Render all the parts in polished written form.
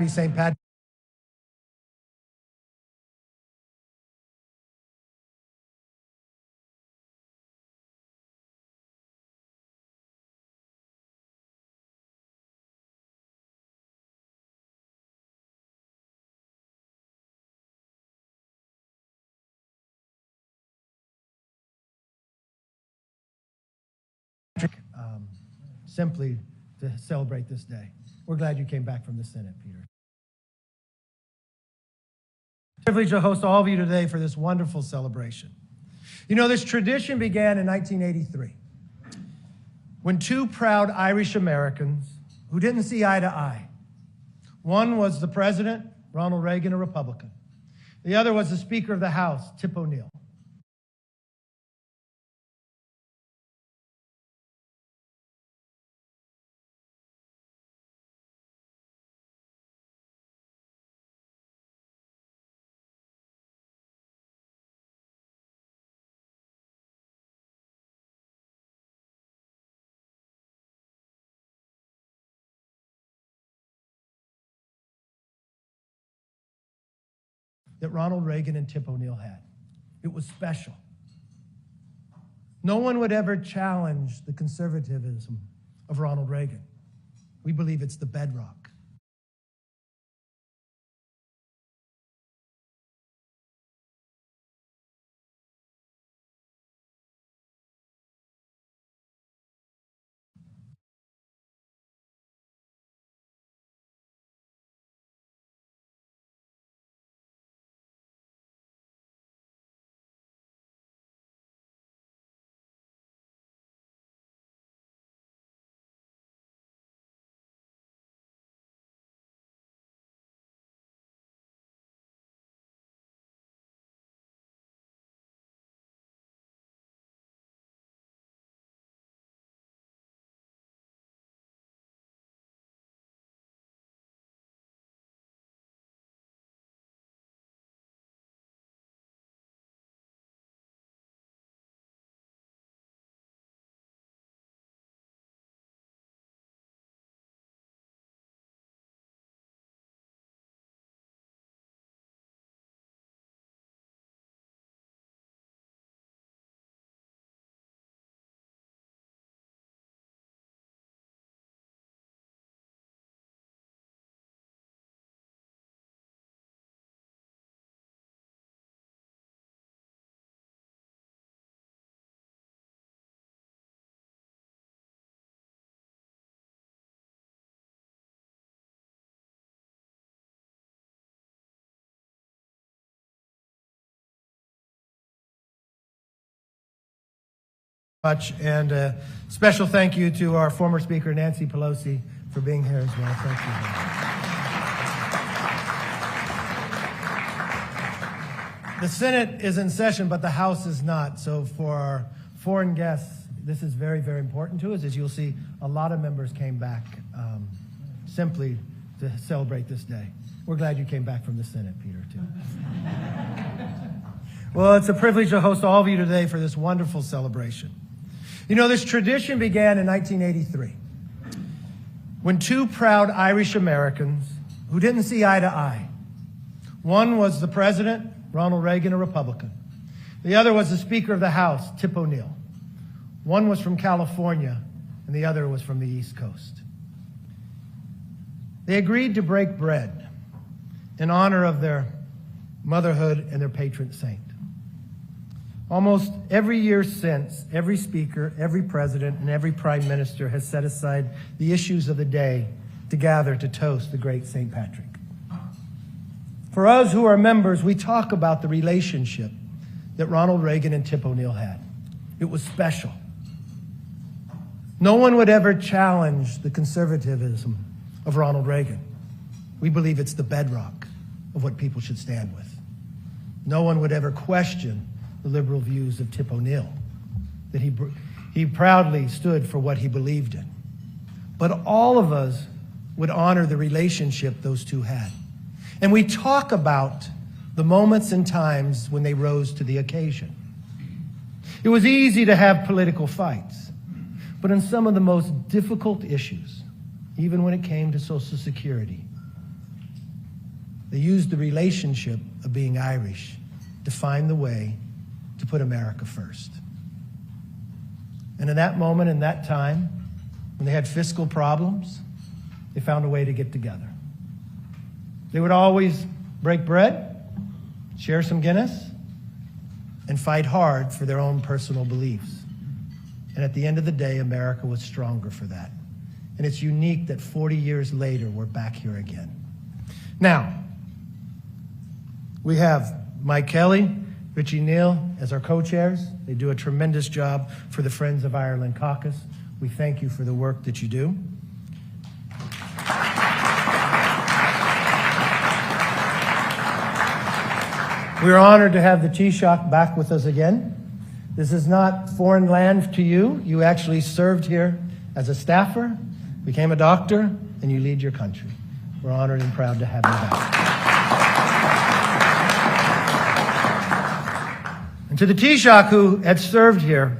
St. Patrick. Simply to celebrate this day. We're glad you came back from the Senate, Peter. Privilege to host all of you today for this wonderful celebration. You know, this tradition began in 1983 when two proud Irish Americans who didn't see eye to eye. One was the president, Ronald Reagan, a Republican. The other was the Speaker of the House, Tip O'Neill. That Ronald Reagan and Tip O'Neill had. It was special. No one would ever challenge the conservatism of Ronald Reagan. We believe it's the bedrock. And a special thank you to our former Speaker, Nancy Pelosi, for being here as well. Thank you. The Senate is in session, but the House is not. So for our foreign guests, this is very, very important to us. As you'll see, a lot of members came back simply to celebrate this day. We're glad you came back from the Senate, Peter, too. Well, it's a privilege to host all of you today for this wonderful celebration. You know, this tradition began in 1983 when two proud Irish Americans who didn't see eye to eye. One was the president, Ronald Reagan, a Republican. The other was the Speaker of the House, Tip O'Neill. One was from California, and the other was from the East Coast. They agreed to break bread in honor of their motherhood and their patron saint. Almost every year since, every speaker, every president, and every prime minister has set aside the issues of the day to gather to toast the great St. Patrick. For us who are members, we talk about the relationship that Ronald Reagan and Tip O'Neill had. It was special. No one would ever challenge the conservatism of Ronald Reagan. We believe it's the bedrock of what people should stand with. No one would ever question the liberal views of Tip O'Neill, that he proudly stood for what he believed in. But all of us would honor the relationship those two had. And we talk about the moments and times when they rose to the occasion. It was easy to have political fights, but in some of the most difficult issues, even when it came to Social Security, They used the relationship of being Irish to find the way to put America first. And in that moment, in that time, when they had fiscal problems, they found a way to get together. They would always break bread, share some Guinness, and fight hard for their own personal beliefs. And at the end of the day, America was stronger for that. And it's unique that 40 years later, we're back here again. Now, we have Mike Kelly, Richie Neal as our co-chairs. They do a tremendous job for the Friends of Ireland Caucus. We thank you for the work that you do. We are honored to have the Taoiseach back with us again. This is not foreign land to you. You actually served here as a staffer, became a doctor, and you lead your country. We're honored and proud to have you back. And to the Taoiseach who had served here,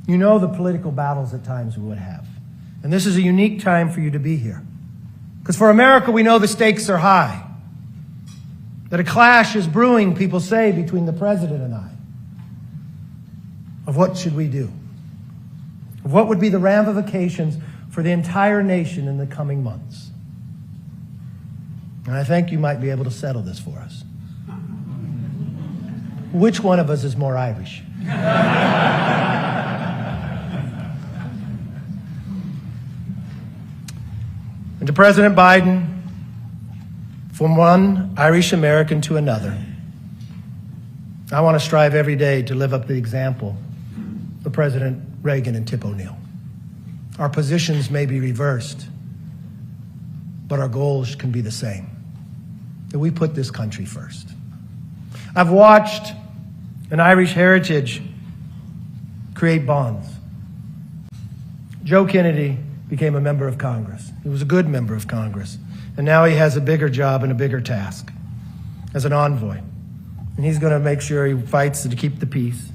you know the political battles at times we would have. And this is a unique time for you to be here. Because for America, we know the stakes are high. That a clash is brewing, people say, between the president and I. Of what should we do? Of what would be the ramifications for the entire nation in the coming months? And I think you might be able to settle this for us. Which one of us is more Irish? And to President Biden, from one Irish American to another, I want to strive every day to live up to the example of President Reagan and Tip O'Neill. Our positions may be reversed, but our goals can be the same, that we put this country first. I've watched an Irish heritage create bonds. Joe Kennedy became a member of Congress. He was a good member of Congress. And now he has a bigger job and a bigger task as an envoy. And he's going to make sure he fights to keep the peace.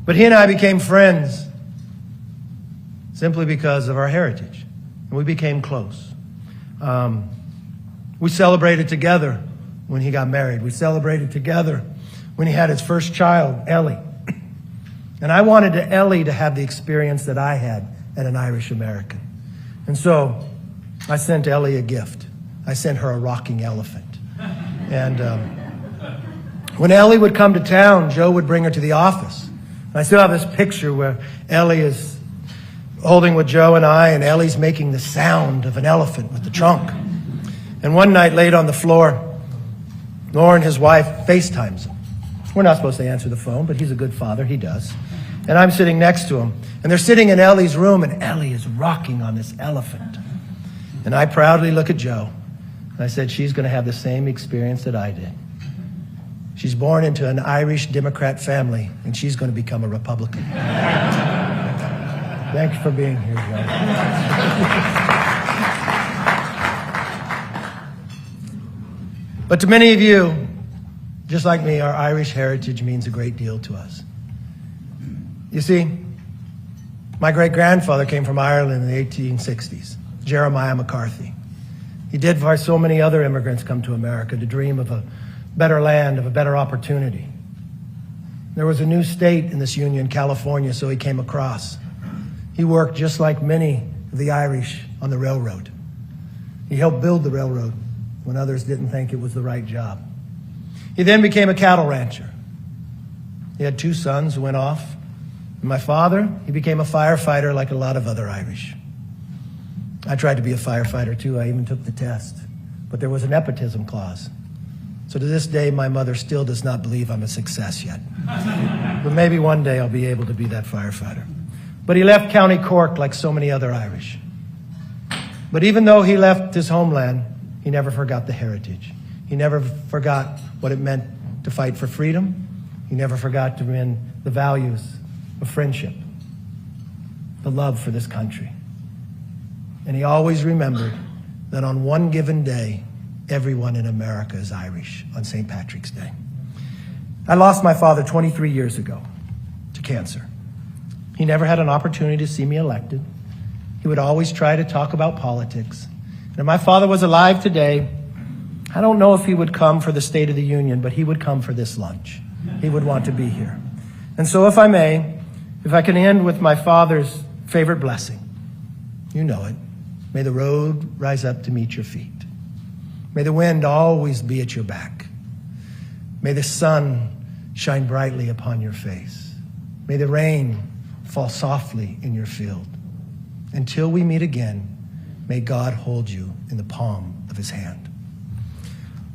But he and I became friends simply because of our heritage. And we became close. We celebrated together when he got married. We celebrated together when he had his first child, Ellie. And I wanted Ellie to have the experience that I had as an Irish American. And so I sent Ellie a gift. I sent her a rocking elephant. And when Ellie would come to town, Joe would bring her to the office. And I still have this picture where Ellie is holding with Joe and I, and Ellie's making the sound of an elephant with the trunk. And one night, laid on the floor, Lauren, his wife, FaceTimes him. We're not supposed to answer the phone, but he's a good father. He does. And I'm sitting next to him. And they're sitting in Ellie's room, and Ellie is rocking on this elephant. And I proudly look at Joe, and I said, she's going to have the same experience that I did. She's born into an Irish Democrat family, and she's going to become a Republican. Thanks for being here, Joe. But to many of you, just like me, our Irish heritage means a great deal to us. You see, my great-grandfather came from Ireland in the 1860s. Jeremiah McCarthy. He did why so many other immigrants come to America, to dream of a better land, of a better opportunity. There was a new state in this union, California, so he came across. He worked just like many of the Irish on the railroad. He helped build the railroad when others didn't think it was the right job. He then became a cattle rancher. He had 2 sons who went off. And my father, he became a firefighter like a lot of other Irish. I tried to be a firefighter too. I even took the test. But there was a nepotism clause. So to this day, my mother still does not believe I'm a success yet. But maybe one day I'll be able to be that firefighter. But he left County Cork like so many other Irish. But even though he left his homeland, he never forgot the heritage. He never forgot what it meant to fight for freedom. He never forgot to win the values of friendship, the love for this country. And he always remembered that on one given day, everyone in America is Irish on St. Patrick's Day. I lost my father 23 years ago to cancer. He never had an opportunity to see me elected. He would always try to talk about politics. And if my father was alive today, I don't know if he would come for the State of the Union, but he would come for this lunch. He would want to be here. And so if I may, if I can end with my father's favorite blessing, you know it. May the road rise up to meet your feet. May the wind always be at your back. May the sun shine brightly upon your face. May the rain fall softly in your field. Until we meet again, may God hold you in the palm of his hand.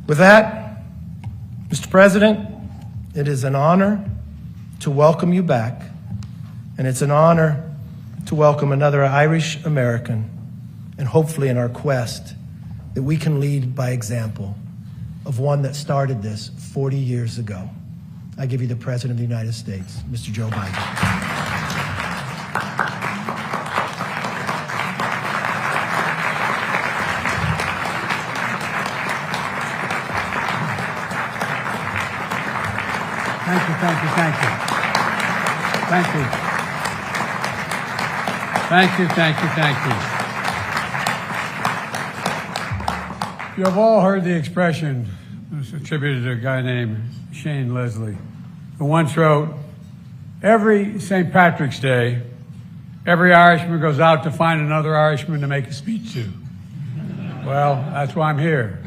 With that, Mr. President, it is an honor to welcome you back, and it's an honor to welcome another Irish American, and hopefully in our quest that we can lead by example of one that started this 40 years ago. I give you the President of the United States, Mr. Joe Biden. Thank you, thank you, thank you. Thank you. Thank you, thank you, thank you. You have all heard the expression, it's attributed to a guy named Shane Leslie, who once wrote, every St. Patrick's Day, every Irishman goes out to find another Irishman to make a speech to. Well, that's why I'm here.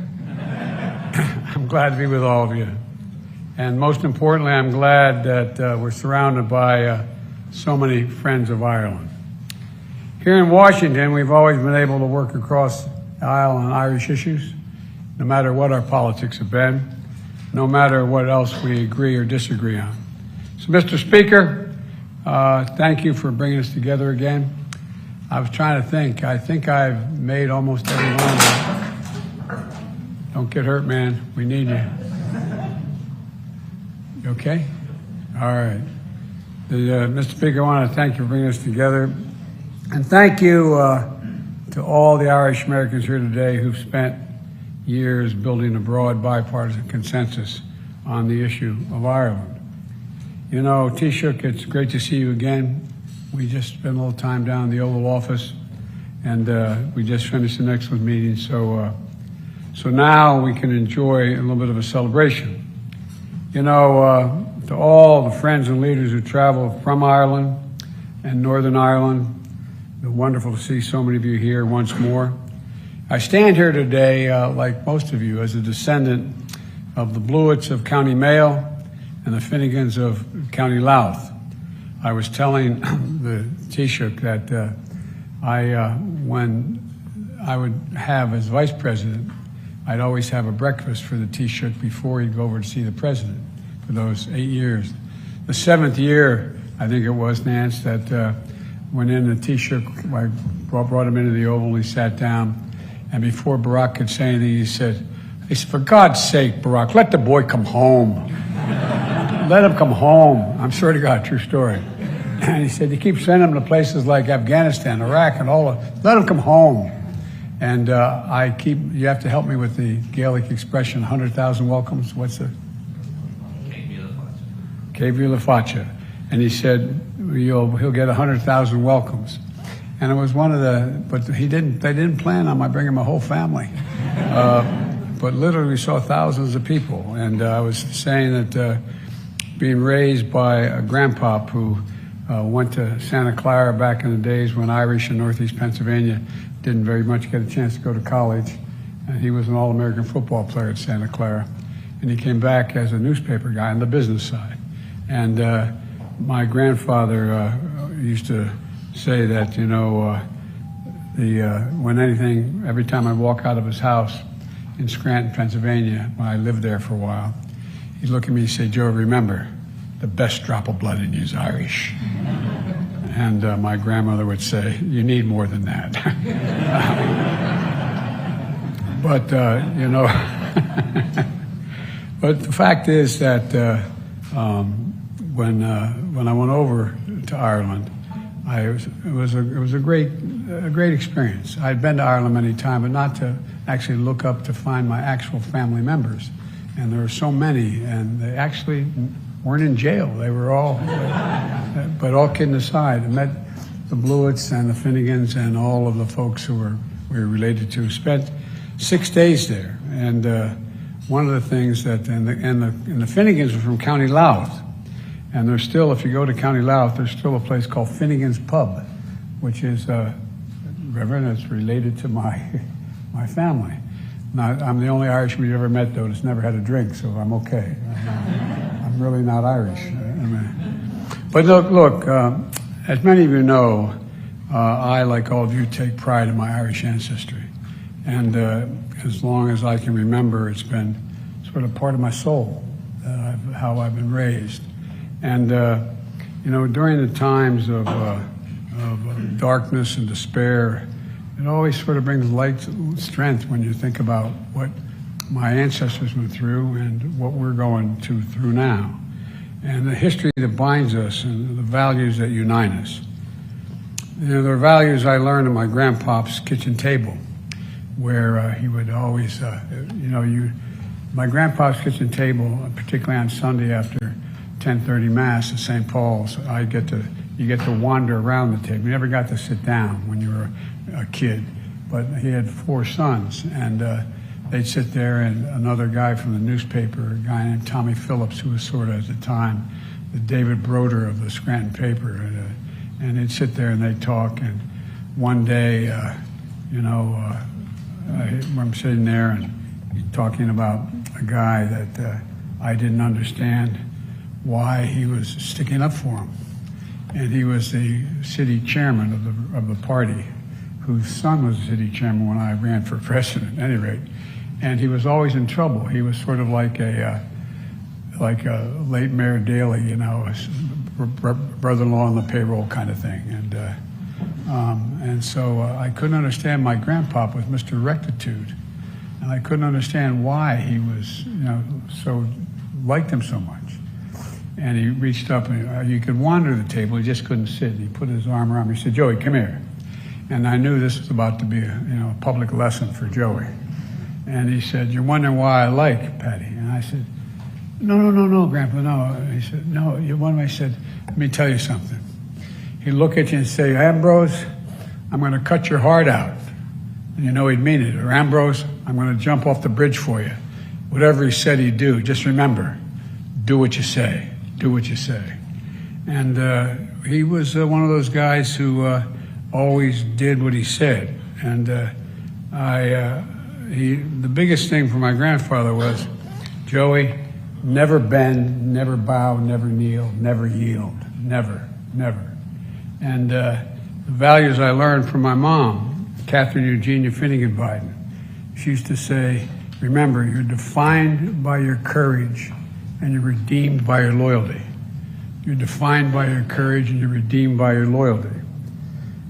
I'm glad to be with all of you. And most importantly, I'm glad that we're surrounded by so many friends of Ireland. Here in Washington, we've always been able to work across the aisle on Irish issues, no matter what our politics have been, no matter what else we agree or disagree on. So, Mr. Speaker, thank you for bringing us together again. I was trying to think. I think I've made almost every one of them. Don't get hurt, man. We need you. You okay? All right. Mr. Speaker, I want to thank you for bringing us together. And thank you to all the Irish Americans here today who've spent years building a broad bipartisan consensus on the issue of Ireland. You know, Taoiseach, it's great to see you again. We just spent a little time down in the Oval Office, and we just finished an excellent meeting. So now we can enjoy a little bit of a celebration. You know, to all the friends and leaders who travel from Ireland and Northern Ireland, it's wonderful to see so many of you here once more. I stand here today, like most of you, as a descendant of the Blewitts of County Mayo and the Finnegans of County Louth. I was telling the Taoiseach that when I would have as vice president, I'd always have a breakfast for the Taoiseach before he'd go over to see the president for those 8 years. The 7th year, I think it was, Nance, that went in the Taoiseach, I brought him into the Oval, he sat down, and before Barack could say anything, he said, for God's sake, Barack, let the boy come home. Let him come home. I'm sure to God, true story. And he said, you keep sending him to places like Afghanistan, Iraq, and all of, let him come home. And you have to help me with the Gaelic expression, 100,000 welcomes. What's the? Céabhíle Fáilte. And he said, he'll get 100,000 welcomes. And it was one of but they didn't plan on my bringing my whole family. But literally we saw thousands of people. And I was saying that being raised by a grandpop who went to Santa Clara back in the days when Irish in Northeast Pennsylvania didn't very much get a chance to go to college. And he was an All-American football player at Santa Clara. And he came back as a newspaper guy on the business side. And my grandfather used to say that, you know, every time I walk out of his house in Scranton, Pennsylvania, when I lived there for a while, he'd look at me and say, Joe, remember, the best drop of blood in you is Irish. And my grandmother would say, you need more than that. But, you know, but the fact is that when I went over to Ireland, it was a great experience. I'd been to Ireland many times, but not to actually look up to find my actual family members. And there were so many, and they actually weren't in jail. They were all, but all kidding aside, I met the Blewitts and the Finnegans and all of the folks who we were related to. Spent 6 days there, And one of the things that, and the Finnegans are from County Louth. And there's still, if you go to County Louth, there's still a place called Finnegan's Pub, which is, Reverend, it's related to my family. I'm the only Irishman you ever met, though, that's never had a drink, so I'm okay. I'm really not Irish. But look, as many of you know, I, like all of you, take pride in my Irish ancestry. And as long as I can remember, it's been sort of part of my soul, how I've been raised. And, you know, during the times of darkness and despair, it always sort of brings light, strength when you think about what my ancestors went through and what we're going through now. And the history that binds us and the values that unite us. You know, there are values I learned at my grandpa's kitchen table, where he would always, my grandpa's kitchen table, particularly on Sunday after 10:30 Mass at St. Paul's, you get to wander around the table. You never got to sit down when you were a kid, but he had 4 sons, and they'd sit there, and another guy from the newspaper, a guy named Tommy Phillips, who was sort of at the time the David Broder of the Scranton paper, and they'd sit there and they'd talk. And one day, I'm sitting there and talking about a guy that I didn't understand why he was sticking up for him. And he was the city chairman of the party, whose son was the city chairman when I ran for president, at any rate. And he was always in trouble. He was sort of like a late Mayor Daley, you know, a brother-in-law on the payroll kind of thing. And so I couldn't understand. My grandpop was Mr. Rectitude, and I couldn't understand why he was, so liked him so much. And he reached up, and you could wander the table, he just couldn't sit. And he put his arm around me. He said, "Joey, come here." And I knew this was about to be a public lesson for Joey. And he said, "You're wondering why I like Patty?" And I said, No, Grandpa, no. He said, "No, you're wondering." I said, "Let me tell you something." He'd look at you and say, "Ambrose, I'm going to cut your heart out." And you know he'd mean it. Or, "Ambrose, I'm going to jump off the bridge for you." Whatever he said he'd do, just remember, do what you say. Do what you say. And he was one of those guys who always did what he said. And the biggest thing for my grandfather was, "Joey, never bend, never bow, never kneel, never yield, never, never." And the values I learned from my mom, Catherine Eugenia Finnegan Biden, she used to say, "Remember, you're defined by your courage and you're redeemed by your loyalty." You're defined by your courage and you're redeemed by your loyalty.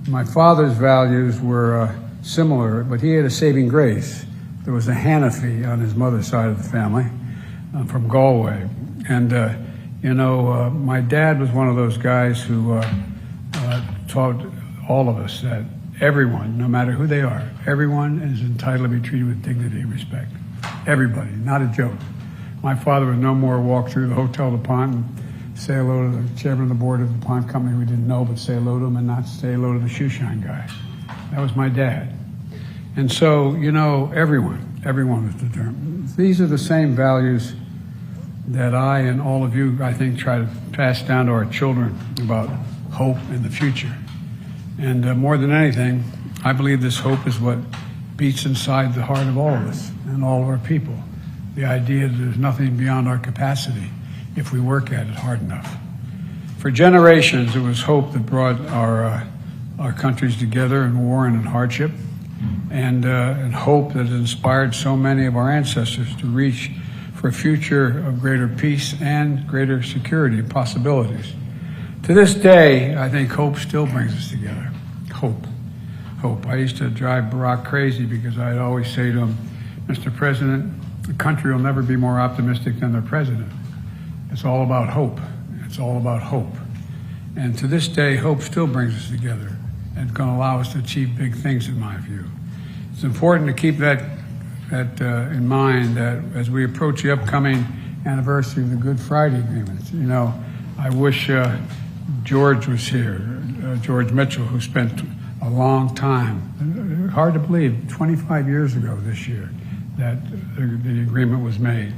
My father's values were similar, but he had a saving grace. There was a Hanafi on his mother's side of the family from Galway. And, my dad was one of those guys who taught all of us that everyone, no matter who they are, everyone is entitled to be treated with dignity and respect. Everybody, not a joke. My father would no more walk through the Hotel DuPont and say hello to the chairman of the board of the DuPont company we didn't know, but say hello to him and not say hello to the shoe shine guy. That was my dad. And so, everyone was determined. These are the same values that I and all of you, I think, try to pass down to our children about hope in the future. And more than anything, I believe this hope is what beats inside the heart of all of us and all of our people. The idea that there's nothing beyond our capacity if we work at it hard enough. For generations, it was hope that brought our countries together in war and in hardship, and hope that inspired so many of our ancestors to reach for a future of greater peace and greater security and possibilities. To this day, I think hope still brings us together. Hope. I used to drive Barack crazy because I'd always say to him, "Mr. President, the country will never be more optimistic than their president. It's all about hope. It's all about hope." And to this day, hope still brings us together and it's going to allow us to achieve big things, in my view. It's important to keep that in mind, that as we approach the upcoming anniversary of the Good Friday Agreement. I wish George was here, George Mitchell, who spent a long time, hard to believe, 25 years ago this year, that the agreement was made.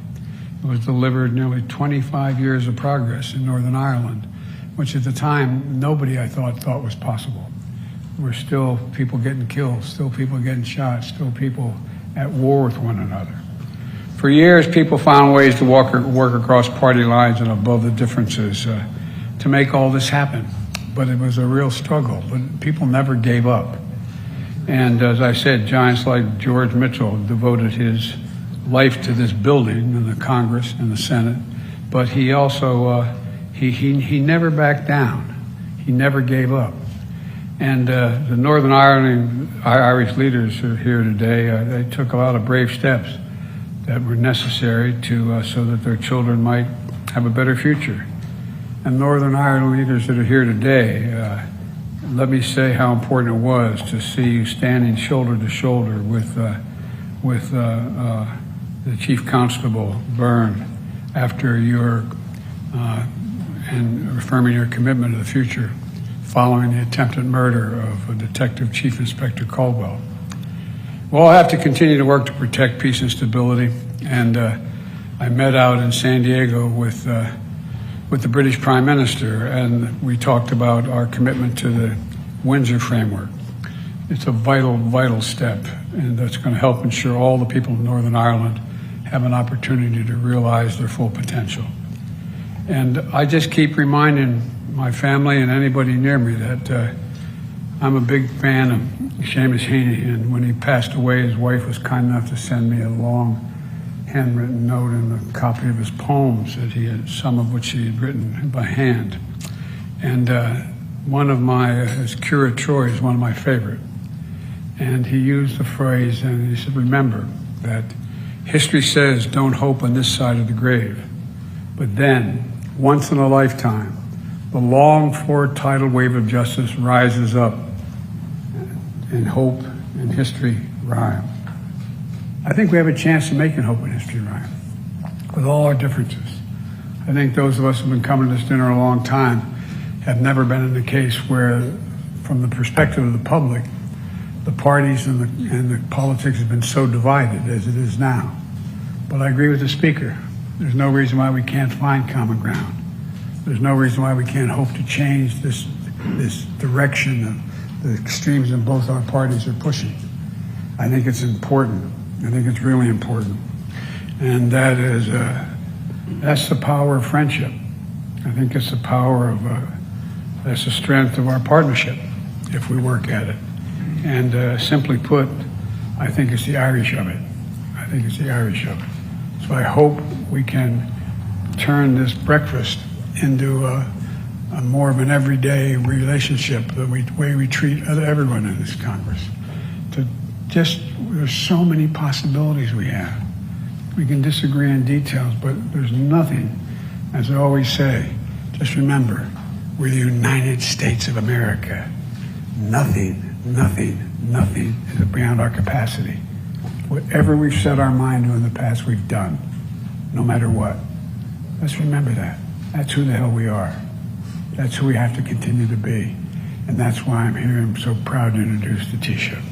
It was delivered nearly 25 years of progress in Northern Ireland, which at the time nobody, I thought was possible. There were still people getting killed, still people getting shot, still people at war with one another. For years, people found ways to work across party lines and above the differences to make all this happen. But it was a real struggle, but people never gave up. And as I said, giants like George Mitchell devoted his life to this building and the Congress and the Senate, but he also, he never backed down. He never gave up. And the Northern Irish leaders who are here today, they took a lot of brave steps that were necessary to so that their children might have a better future. And Northern Ireland leaders that are here today, let me say how important it was to see you standing shoulder to shoulder with the Chief Constable Byrne after your and affirming your commitment to the future following the attempted murder of Detective Chief Inspector Caldwell. We'll have to continue to work to protect peace and stability. And I met out in San Diego with the British Prime Minister, and we talked about our commitment to the Windsor Framework. It's a vital, vital step, and that's going to help ensure all the people of Northern Ireland have an opportunity to realize their full potential. And I just keep reminding my family and anybody near me that I'm a big fan of Seamus Heaney, and when he passed away, his wife was kind enough to send me a long handwritten note and a copy of his poems that he had, some of which he had written by hand. And one of his Cura Troy is one of my favorite. And he used the phrase, and he said, remember that history says don't hope on this side of the grave, but then, once in a lifetime, the longed-for tidal wave of justice rises up, and hope and history rhyme. I think we have a chance to make hope and history rhyme, with all our differences. I think those of us who have been coming to this dinner a long time have never been in a case where, from the perspective of the public, the parties and the politics have been so divided as it is now. But I agree with the Speaker. There's no reason why we can't find common ground. There's no reason why we can't hope to change this direction of the extremes in both our parties are pushing. I think it's important. I think it's really important. And that's the power of friendship. I think it's the power of, that's the strength of our partnership if we work at it. And simply put, I think it's the Irish of it. I think it's the Irish of it. So I hope we can turn this breakfast into a more of an everyday relationship, the way we treat everyone in this Congress. There's so many possibilities we have. We can disagree on details, but there's nothing, as I always say, just remember, we're the United States of America. Nothing is beyond our capacity. Whatever we've set our mind to in the past, we've done, no matter what. Let's remember that. That's who the hell we are. That's who we have to continue to be. And that's why I'm here. I'm so proud to introduce the Taoiseach.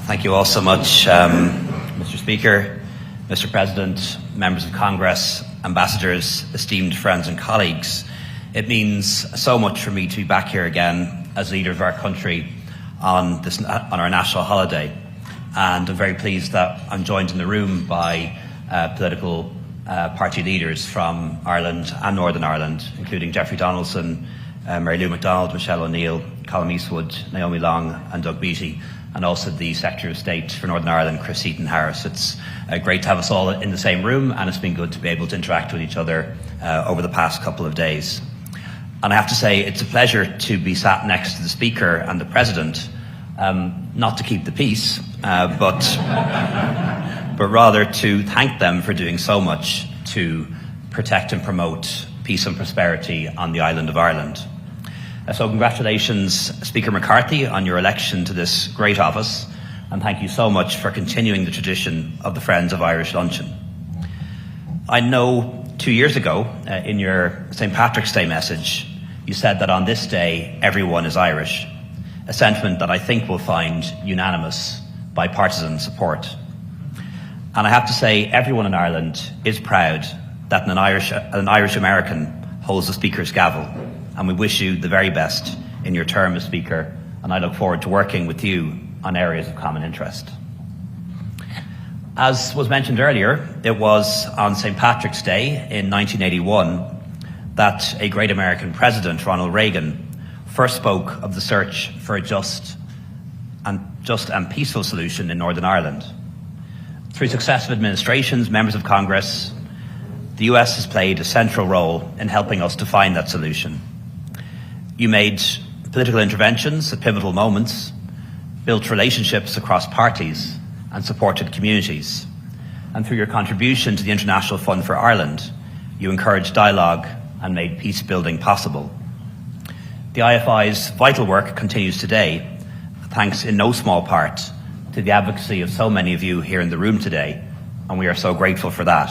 Thank you all so much, Mr. Speaker, Mr. President, members of Congress, ambassadors, esteemed friends and colleagues. It means so much for me to be back here again as leader of our country on our national holiday. And I'm very pleased that I'm joined in the room by political party leaders from Ireland and Northern Ireland, including Jeffrey Donaldson, Mary Lou MacDonald, Michelle O'Neill, Colm Eastwood, Naomi Long and Doug Beattie, and also the Secretary of State for Northern Ireland, Chris Heaton-Harris. It's great to have us all in the same room, and it's been good to be able to interact with each other over the past couple of days. And I have to say, it's a pleasure to be sat next to the Speaker and the President, not to keep the peace, but rather to thank them for doing so much to protect and promote peace and prosperity on the island of Ireland. So congratulations, Speaker McCarthy, on your election to this great office. and thank you so much for continuing the tradition of the Friends of Irish Luncheon. I know 2 years ago, in your St. Patrick's Day message, you said that on this day, everyone is Irish, a sentiment that I think will find unanimous, bipartisan support. And I have to say, everyone in Ireland is proud that an Irish American holds the Speaker's gavel, and we wish you the very best in your term as Speaker, and I look forward to working with you on areas of common interest. As was mentioned earlier, it was on St. Patrick's Day in 1981 that a great American president, Ronald Reagan, first spoke of the search for a just and peaceful solution in Northern Ireland. Through successive administrations, members of Congress, the US has played a central role in helping us to find that solution. You made political interventions at pivotal moments, built relationships across parties, and supported communities. And through your contribution to the International Fund for Ireland, you encouraged dialogue and made peace building possible. The IFI's vital work continues today, thanks in no small part to the advocacy of so many of you here in the room today, and we are so grateful for that.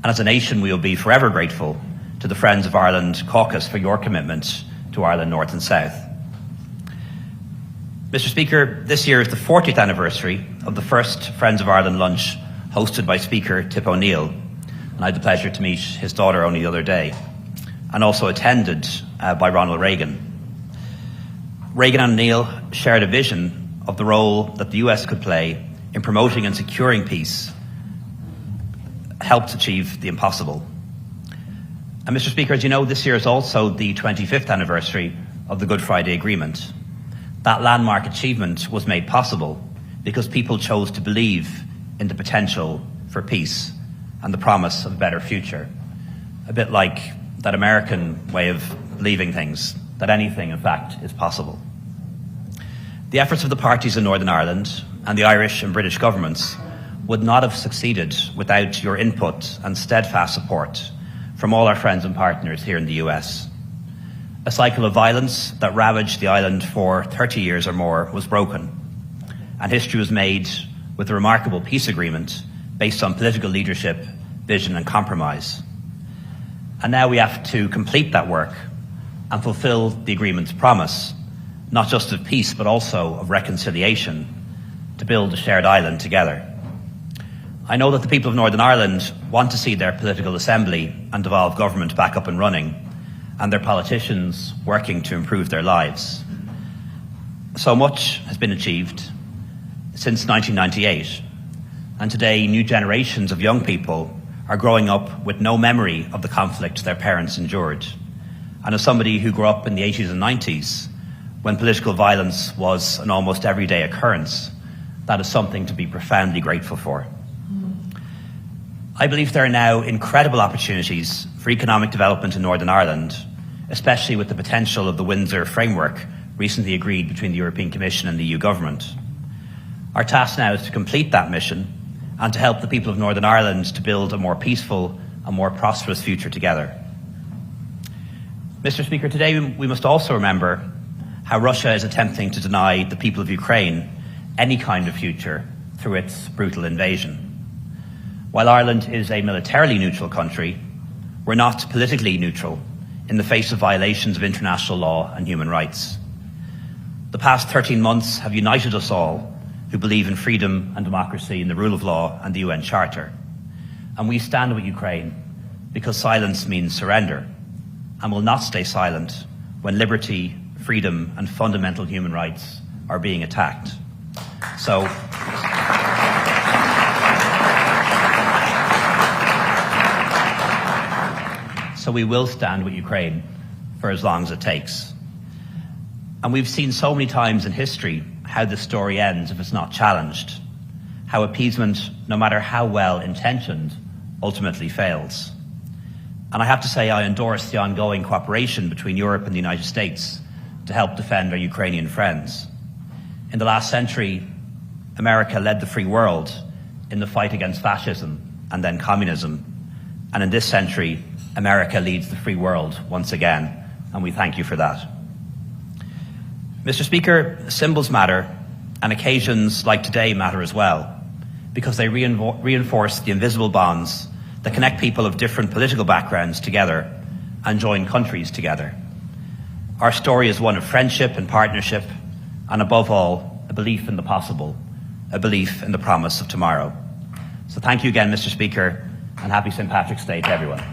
And as a nation, we will be forever grateful to the Friends of Ireland caucus for your commitment to Ireland North and South. Mr. Speaker, this year is the 40th anniversary of the first Friends of Ireland lunch hosted by Speaker Tip O'Neill, and I had the pleasure to meet his daughter only the other day, and also attended by Ronald Reagan. Reagan and O'Neill shared a vision of the role that the US could play in promoting and securing peace, helped achieve the impossible. And Mr. Speaker, as you know, this year is also the 25th anniversary of the Good Friday Agreement. That landmark achievement was made possible because people chose to believe in the potential for peace and the promise of a better future. A bit like that American way of believing things, that anything, in fact, is possible. The efforts of the parties in Northern Ireland and the Irish and British governments would not have succeeded without your input and steadfast support from all our friends and partners here in the US. A cycle of violence that ravaged the island for 30 years or more was broken, and history was made with a remarkable peace agreement based on political leadership, vision and compromise. And now we have to complete that work and fulfill the agreement's promise, not just of peace but also of reconciliation, to build a shared island together. I know that the people of Northern Ireland want to see their political assembly and devolved government back up and running, and their politicians working to improve their lives. So much has been achieved since 1998, and today new generations of young people are growing up with no memory of the conflict their parents endured. And as somebody who grew up in the 80s and 90s, when political violence was an almost everyday occurrence, that is something to be profoundly grateful for. I believe there are now incredible opportunities for economic development in Northern Ireland, especially with the potential of the Windsor framework recently agreed between the European Commission and the EU government. Our task now is to complete that mission and to help the people of Northern Ireland to build a more peaceful and more prosperous future together. Mr. Speaker, today we must also remember how Russia is attempting to deny the people of Ukraine any kind of future through its brutal invasion. While Ireland is a militarily neutral country, we're not politically neutral in the face of violations of international law and human rights. The past 13 months have united us all who believe in freedom and democracy and the rule of law and the UN Charter. And we stand with Ukraine because silence means surrender, and will not stay silent when liberty, freedom and fundamental human rights are being attacked. So we will stand with Ukraine for as long as it takes. And we've seen so many times in history how this story ends if it's not challenged, how appeasement, no matter how well intentioned, ultimately fails. And I have to say I endorse the ongoing cooperation between Europe and the United States to help defend our Ukrainian friends. In the last century, America led the free world in the fight against fascism and then communism. And in this century, America leads the free world once again, and we thank you for that. Mr. Speaker, symbols matter, And occasions like today matter as well, because they reinforce the invisible bonds that connect people of different political backgrounds together and join countries together. Our story is one of friendship and partnership, and above all, a belief in the possible, a belief in the promise of tomorrow. So thank you again, Mr. Speaker, and happy St. Patrick's Day to everyone.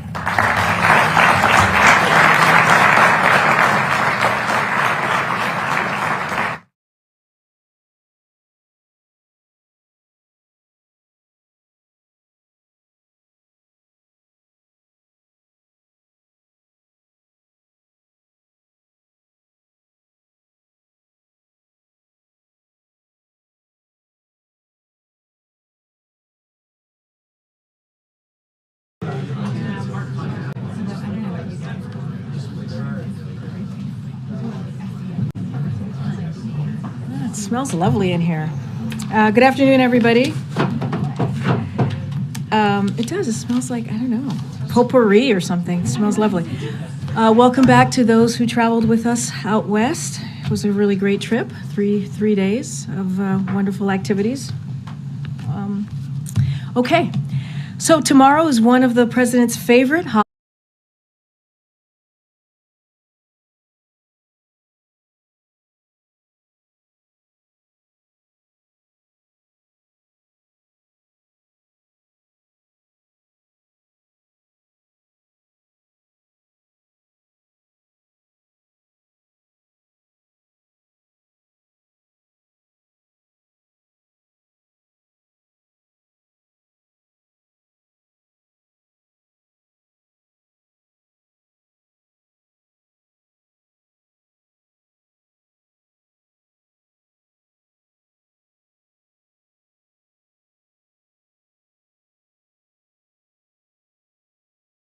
It smells lovely in here. Good afternoon, everybody. It does. It smells like, I don't know, potpourri or something. It smells lovely. Welcome back to those who traveled with us out west. It was a really great trip, three days of wonderful activities. Okay, so tomorrow is one of the president's favorite holidays.